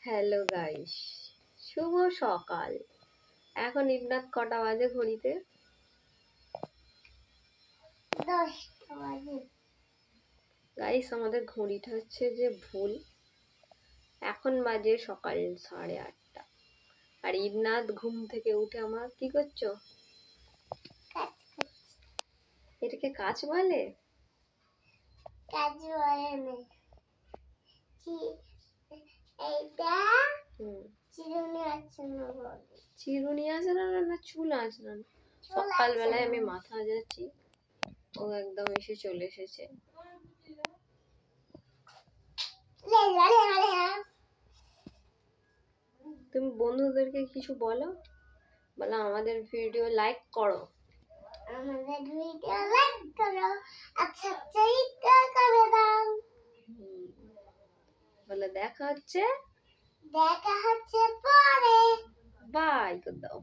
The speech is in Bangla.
হ্যালো গাইস, শুভ সকাল। এখন ইবনাথ কটা বাজে ঘড়িতে? 10টা বাজে। গাইস, আমাদের ঘড়িটা হচ্ছে যে ভুল। এখন বাজে সকাল 8:30। আর ইবনাথ ঘুম থেকে উঠে আমার কি করছো? কাজ করছি। এটাকে কাজ বলে? কাজ বলে না। এইটা চিরুনি আছে না বলে। চিরুনি আছে না, না চুল আছে না? চুল সকালবেলায় আছে আমি না। মাথা যাচ্ছি, ও একদম এসে চলে এসেছে। তুমি বন্ধুদেরকে কিছু বলো, বলো আমাদের ভিডিও লাইক করো। আমাদের ভিডিও লাইক করো, আচ্ছা সাবস্ক্রাইব করে দাও। বলে দেখা হচ্ছে দেখা হচ্ছে পরে। বাই করে দাও।